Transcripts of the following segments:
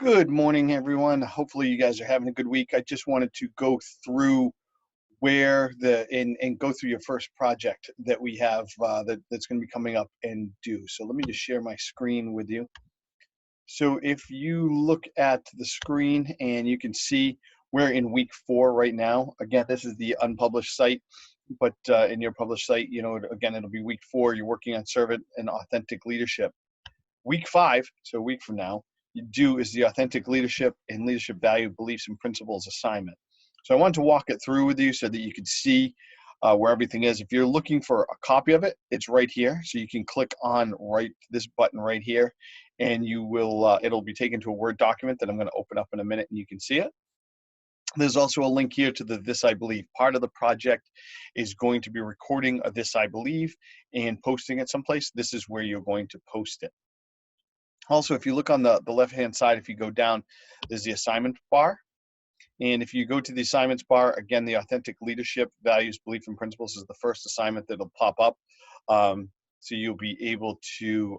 Good morning, everyone. Hopefully, you guys are having a good week. I just wanted to go through where and go through your first project that we have that's going to be coming up and due. So let me just share my screen with you. So if you look at the screen and you can see we're in week 4 right now. Again, this is the unpublished site, but in your published site, again, it'll be week 4. You're working on servant and authentic leadership. Week 5, so a week from now, you do is the authentic leadership and leadership value, beliefs, and principles assignment. So I wanted to walk it through with you so that you could see where everything is. If you're looking for a copy of it, it's right here. So you can click on this button right here, and you will it'll be taken to a Word document that I'm going to open up in a minute, and you can see it. There's also a link here to the This I Believe. Part of the project is going to be recording a This I Believe and posting it someplace. This is where you're going to post it. Also, if you look on the left-hand side, if you go down, there's the assignment bar. And if you go to the assignments bar, again, the authentic leadership, values, belief, and principles is the first assignment that'll pop up. So you'll be able to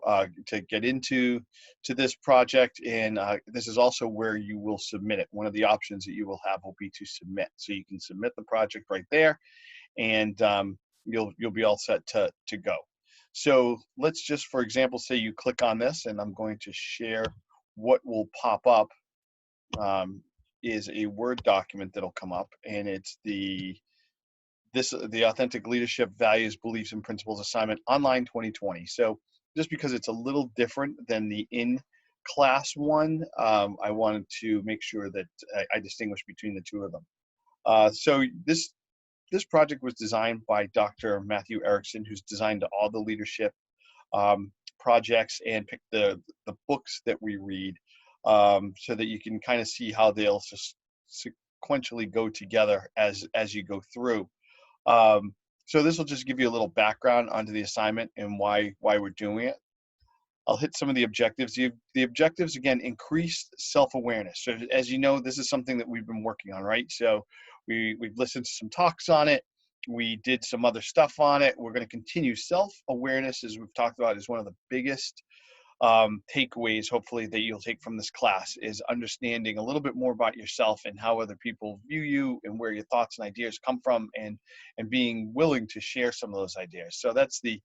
get into this project, and this is also where you will submit it. One of the options that you will have will be to submit. So you can submit the project right there, and you'll be all set to go. So let's just, for example, say you click on this, and I'm going to share what will pop up is a Word document that'll come up, and it's the Authentic Leadership Values, Beliefs, and Principles Assignment Online 2020. So just because it's a little different than the in-class one, I wanted to make sure that I distinguish between the two of them. So this project was designed by Dr. Matthew Erickson, who's designed all the leadership projects and picked the books that we read, so that you can kind of see how they'll just sequentially go together as you go through. So this will just give you a little background onto the assignment and why we're doing it. I'll hit some of the objectives. The objectives, again, increase self-awareness. So as you know, this is something that we've been working on, right? So we've listened to some talks on it. We did some other stuff on it. We're going to continue. Self-awareness, as we've talked about, is one of the biggest takeaways, hopefully, that you'll take from this class, is understanding a little bit more about yourself and how other people view you and where your thoughts and ideas come from, and being willing to share some of those ideas. So that's the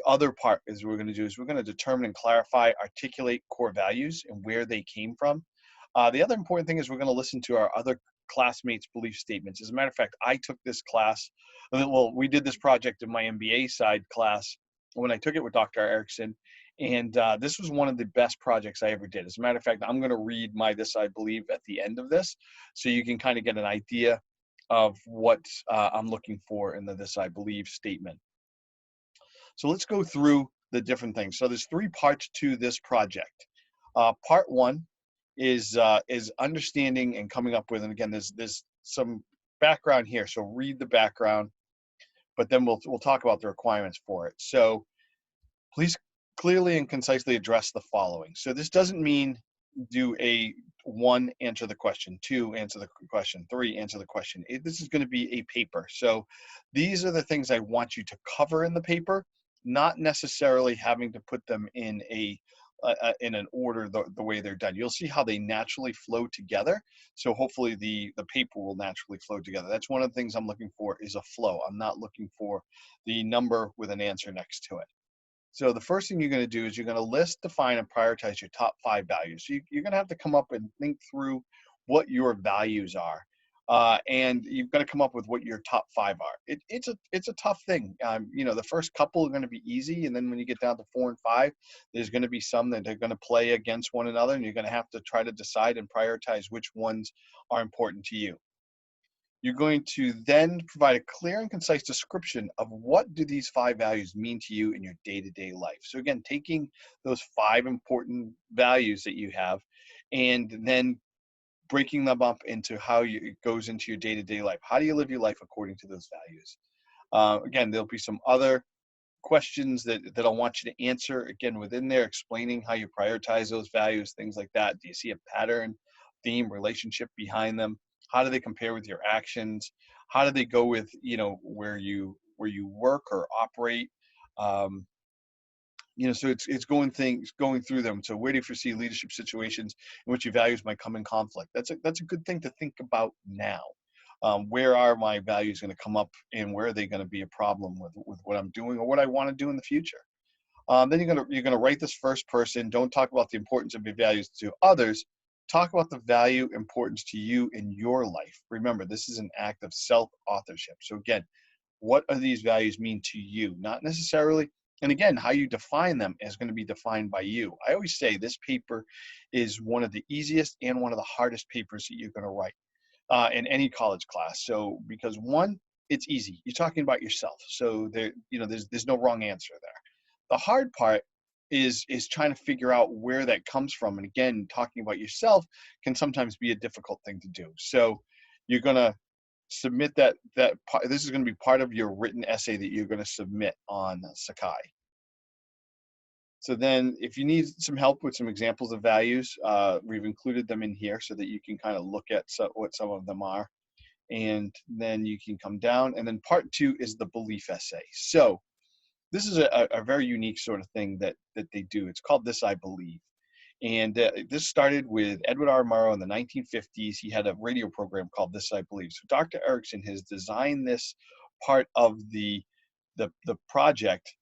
other part is we're going to do is we're going to determine and clarify, articulate core values and where they came from. The other important thing is we're going to listen to our other classmates' belief statements. As a matter of fact, I took this class, well, we did this project in my MBA side class when I took it with Dr. Erickson, and this was one of the best projects I ever did. As a matter of fact, I'm going to read my This I Believe at the end of this, so you can kind of get an idea of what I'm looking for in the This I Believe statement. So let's go through the different things. So there's 3 parts to this project. Part 1 is understanding and coming up with, and again, there's some background here. So read the background, but then we'll talk about the requirements for it. So please clearly and concisely address the following. So this doesn't mean do 1, answer the question, 2, answer the question, 3, answer the question. This is going to be a paper. So these are the things I want you to cover in the paper, not necessarily having to put them in in an order the way they're done. You'll see how they naturally flow together. So hopefully the paper will naturally flow together. That's one of the things I'm looking for, is a flow. I'm not looking for the number with an answer next to it. So the first thing you're going to do is you're going to list, define, and prioritize your top 5 values. So you're going to have to come up and think through what your values are. And you've got to come up with what your top 5 are. It's a tough thing. The first couple are going to be easy, and then when you get down to 4 and 5, there's going to be some that are going to play against one another, and you're going to have to try to decide and prioritize which ones are important to you. You're going to then provide a clear and concise description of what do these 5 values mean to you in your day-to-day life. So again, taking those 5 important values that you have and then breaking them up into how it goes into your day-to-day life. How do you live your life according to those values? Again, there'll be some other questions that I want you to answer, again, within there, explaining how you prioritize those values, things like that. Do you see a pattern, theme, relationship behind them? How do they compare with your actions? How do they go with, where you work or operate? So it's going through them. So where do you foresee leadership situations in which your values might come in conflict? That's a good thing to think about now. Where are my values going to come up, and where are they going to be a problem with what I'm doing or what I want to do in the future? Then you're gonna write this first person. Don't talk about the importance of your values to others. Talk about the value importance to you in your life. Remember, this is an act of self-authorship. So again, what are these values mean to you? Not necessarily, and again, how you define them is going to be defined by you. I always say this paper is one of the easiest and one of the hardest papers that you're going to write in any college class. So because one, it's easy. You're talking about yourself. So there's no wrong answer there. The hard part is trying to figure out where that comes from. And again, talking about yourself can sometimes be a difficult thing to do. So you're going to submit that part. This is going to be part of your written essay that you're going to submit on Sakai. So then if you need some help with some examples of values, we've included them in here so that you can kind of look at what some of them are. And then you can come down. And then part 2 is the belief essay. So this is a very unique sort of thing that they do. It's called This I Believe. And this started with Edward R. Murrow in the 1950s. He had a radio program called This I Believe. So Dr. Erickson has designed this part of the project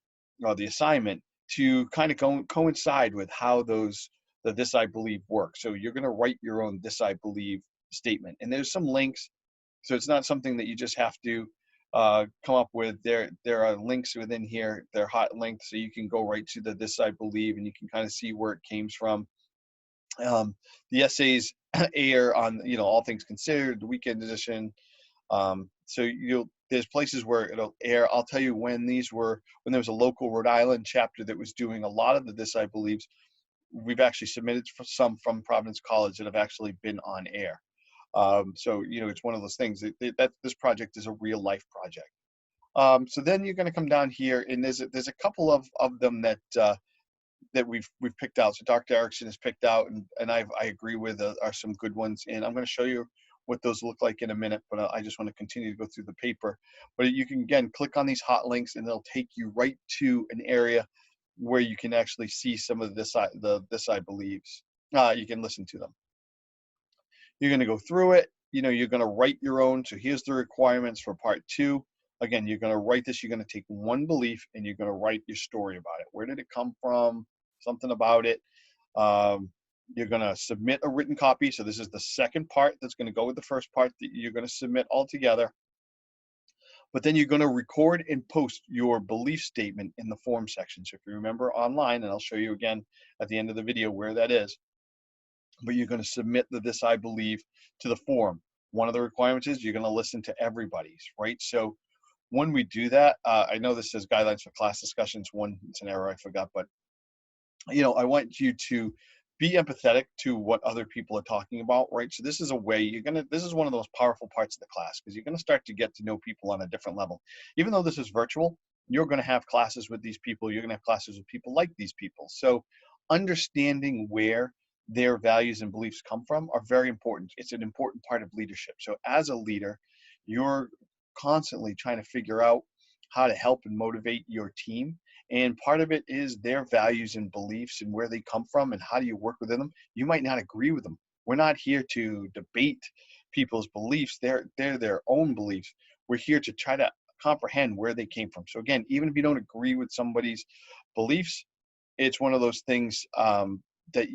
or the assignment to kind of coincide with how the This I Believe work. So you're going to write your own This I Believe statement. And there's some links. So it's not something that you just have to come up with. There are links within here. They're hot linked, so you can go right to the This I Believe, and you can kind of see where it came from. The essays air on All Things Considered, the weekend edition. So there's places where it'll air. I'll tell you when there was a local Rhode Island chapter that was doing a lot of the This I Believes. We've actually submitted for some from Providence College that have actually been on air. So it's one of those things that this project is a real life project. So then you're going to come down here, and there's a couple of them that we've picked out. So Dr. Erickson has picked out, and I agree with are some good ones, and I'm going to show you what those look like in a minute. But I just want to continue to go through the paper. But you can again click on these hot links, and they'll take you right to an area where you can actually see some of This I Believes. You can listen to them. You're going to go through it. You're going to write your own. So here's the requirements for part 2. Again, you're going to write this. You're going to take one belief and you're going to write your story about it. Where did it come from? Something about it. You're going to submit a written copy. So this is the second part that's going to go with the first part that you're going to submit all together. But then you're going to record and post your belief statement in the form section. So if you remember online, and I'll show you again at the end of the video where that is, but you're going to submit the This I Believe to the forum. One of the requirements is you're going to listen to everybody's, right? So when we do that, I know this says guidelines for class discussions. It's an error I forgot, but I want you to be empathetic to what other people are talking about, right? So this is a way this is one of the most powerful parts of the class, because you're going to start to get to know people on a different level. Even though this is virtual, you're going to have classes with these people. You're going to have classes with people like these people. So understanding where their values and beliefs come from are very important. It's an important part of leadership. So as a leader, you're constantly trying to figure out how to help and motivate your team. And part of it is their values and beliefs and where they come from and how do you work within them. You might not agree with them. We're not here to debate people's beliefs. They're their own beliefs. We're here to try to comprehend where they came from. So again, even if you don't agree with somebody's beliefs, it's one of those things that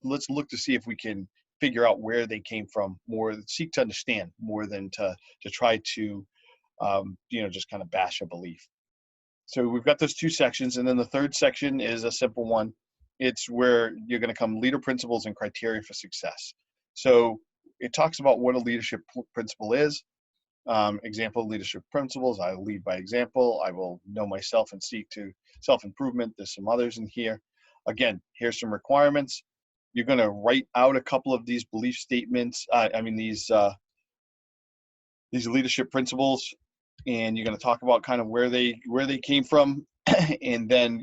let's look to see if we can figure out where they came from, more seek to understand more than to try to just kind of bash a belief. So we've got those 2 sections, and then the third section is a simple one. It's where you're going to come leader principles and criteria for success. So it talks about what a leadership principle is. Example leadership principles: I lead by example, I will know myself and seek to self-improvement. There's some others in here. Again, here's some requirements. You're going to write out a couple of these belief statements. These leadership principles, and you're going to talk about kind of where they came from, and then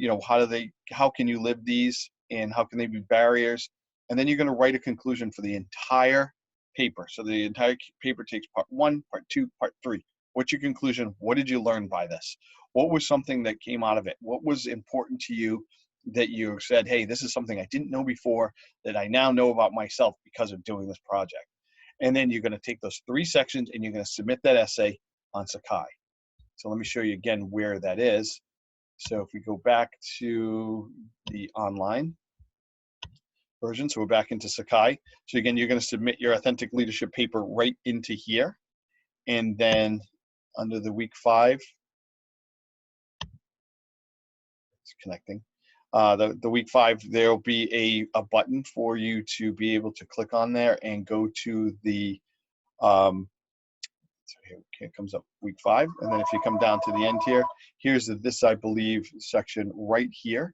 how can you live these, and how can they be barriers, and then you're going to write a conclusion for the entire paper. So the entire paper takes part 1, part 2, part 3. What's your conclusion? What did you learn by this? What was something that came out of it? What was important to you that you said, hey, this is something I didn't know before that I now know about myself because of doing this project? And then you're going to take those 3 sections and you're going to submit that essay on Sakai. So let me show you again where that is. So if we go back to the online version, so we're back into Sakai. So again, you're going to submit your authentic leadership paper right into here. And then under the week 5, it's connecting. The week 5, there'll be a button for you to be able to click on there and go to the, so here it comes up week 5. And then if you come down to the end here, here's the This I Believe section right here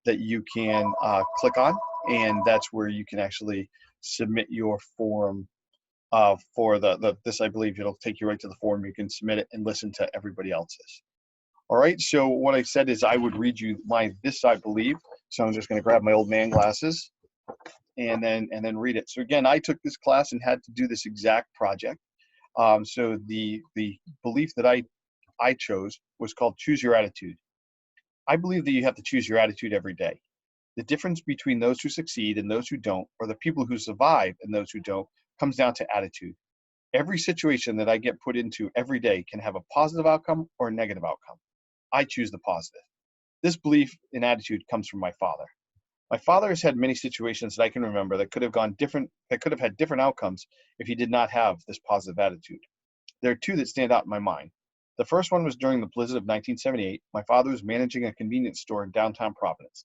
that you can click on. And that's where you can actually submit your form for the This I Believe. It'll take you right to the form. You can submit it and listen to everybody else's. All right, so what I said is I would read you my This I Believe. So I'm just going to grab my old man glasses and then read it. So again, I took this class and had to do this exact project. So the belief that I chose was called Choose Your Attitude. I believe that you have to choose your attitude every day. The difference between those who succeed and those who don't, or the people who survive and those who don't, comes down to attitude. Every situation that I get put into every day can have a positive outcome or a negative outcome. I choose the positive. This belief and attitude comes from my father. My father has had many situations that I can remember that could have had different outcomes if he did not have this positive attitude. There are 2 that stand out in my mind. The first one was during the blizzard of 1978. My father was managing a convenience store in downtown Providence.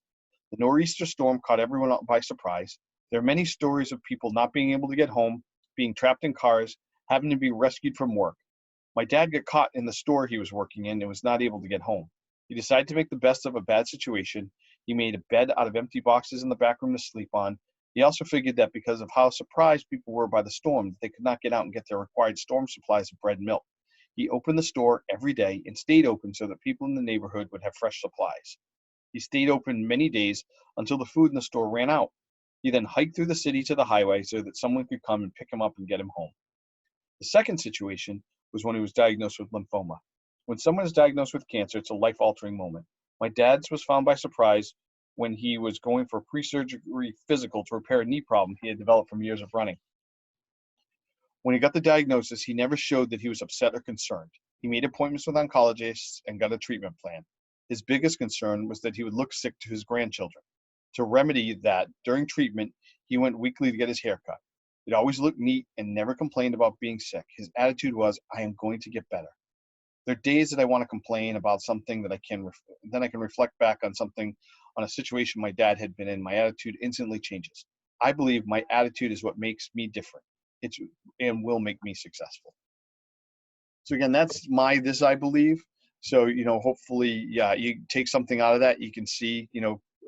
The nor'easter storm caught everyone by surprise. There are many stories of people not being able to get home, being trapped in cars, having to be rescued from work. My dad got caught in the store he was working in and was not able to get home. He decided to make the best of a bad situation. He made a bed out of empty boxes in the back room to sleep on. He also figured that because of how surprised people were by the storm, they could not get out and get their required storm supplies of bread and milk. He opened the store every day and stayed open so that people in the neighborhood would have fresh supplies. He stayed open many days until the food in the store ran out. He then hiked through the city to the highway so that someone could come and pick him up and get him home. The second situation was when he was diagnosed with lymphoma. When someone is diagnosed with cancer, it's a life-altering moment. My dad's was found by surprise when he was going for a pre-surgery physical to repair a knee problem he had developed from years of running. When he got the diagnosis, he never showed that he was upset or concerned. He made appointments with oncologists and got a treatment plan. His biggest concern was that he would look sick to his grandchildren. To remedy that, during treatment, he went weekly to get his hair cut. He'd always looked neat and never complained about being sick. His attitude was, I am going to get better. There are days that I want to complain about something that then I can reflect back on a situation my dad had been in. My attitude instantly changes. I believe my attitude is what makes me different. And will make me successful. So again, that's my This I Believe. So, hopefully, yeah, you take something out of that. You can see,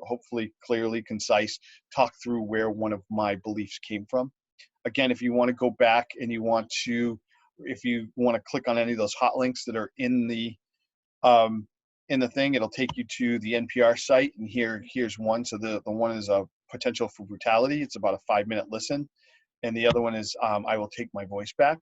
hopefully clearly, concise, talk through where one of my beliefs came from. Again, if you want to go back and if you want to click on any of those hot links that are in the thing, it'll take you to the NPR site. And here's one. So the one is a potential for brutality. It's about a 5-minute listen. And the other one is I Will Take My Voice Back.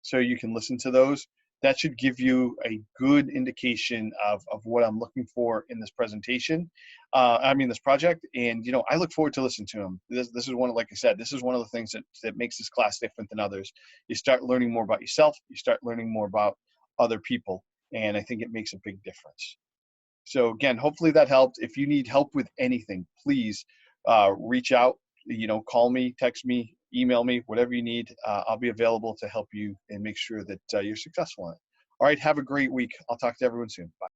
So you can listen to those. That should give you a good indication of what I'm looking for in this presentation. This project. And, I look forward to listening to them. This is like I said, this is one of the things that makes this class different than others. You start learning more about yourself. You start learning more about other people. And I think it makes a big difference. So again, hopefully that helped. If you need help with anything, please reach out, call me, text me, email me, whatever you need. I'll be available to help you and make sure that you're successful in it. All right, have a great week. I'll talk to everyone soon. Bye.